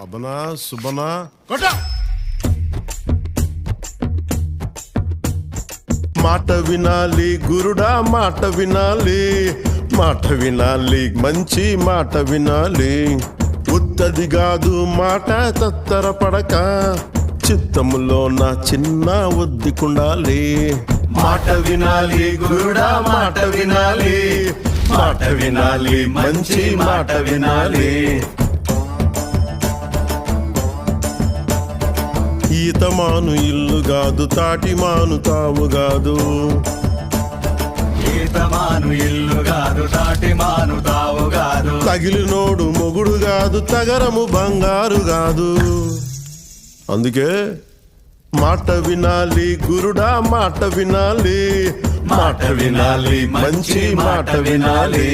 అబనా సుబనా మాట వినాలి గురుడా, మాట వినాలి, మాట వినాలి, మంచి మాట వినాలి. ఉత్తది కాదు మాట తత్తరపడక, చిత్తములో నా చిన్న ఒద్దికుండాలి. మాట వినాలి గురుడా, మాట వినాలి, మాట వినాలి, మంచి మాట వినాలి. ఈతమాను ఇల్లు కాదు, తాటిమాను తావు కాదు. ఈతమాను ఇల్లు కాదు, తాటిమాను తావు కాదు. తగిలినోడు మొగుడు కాదు, తగరము బంగారు కాదు. అందుకే మాట వినాలి గురుడా, మాట వినాలి, మాట వినాలి, మంచి మాట వినాలి.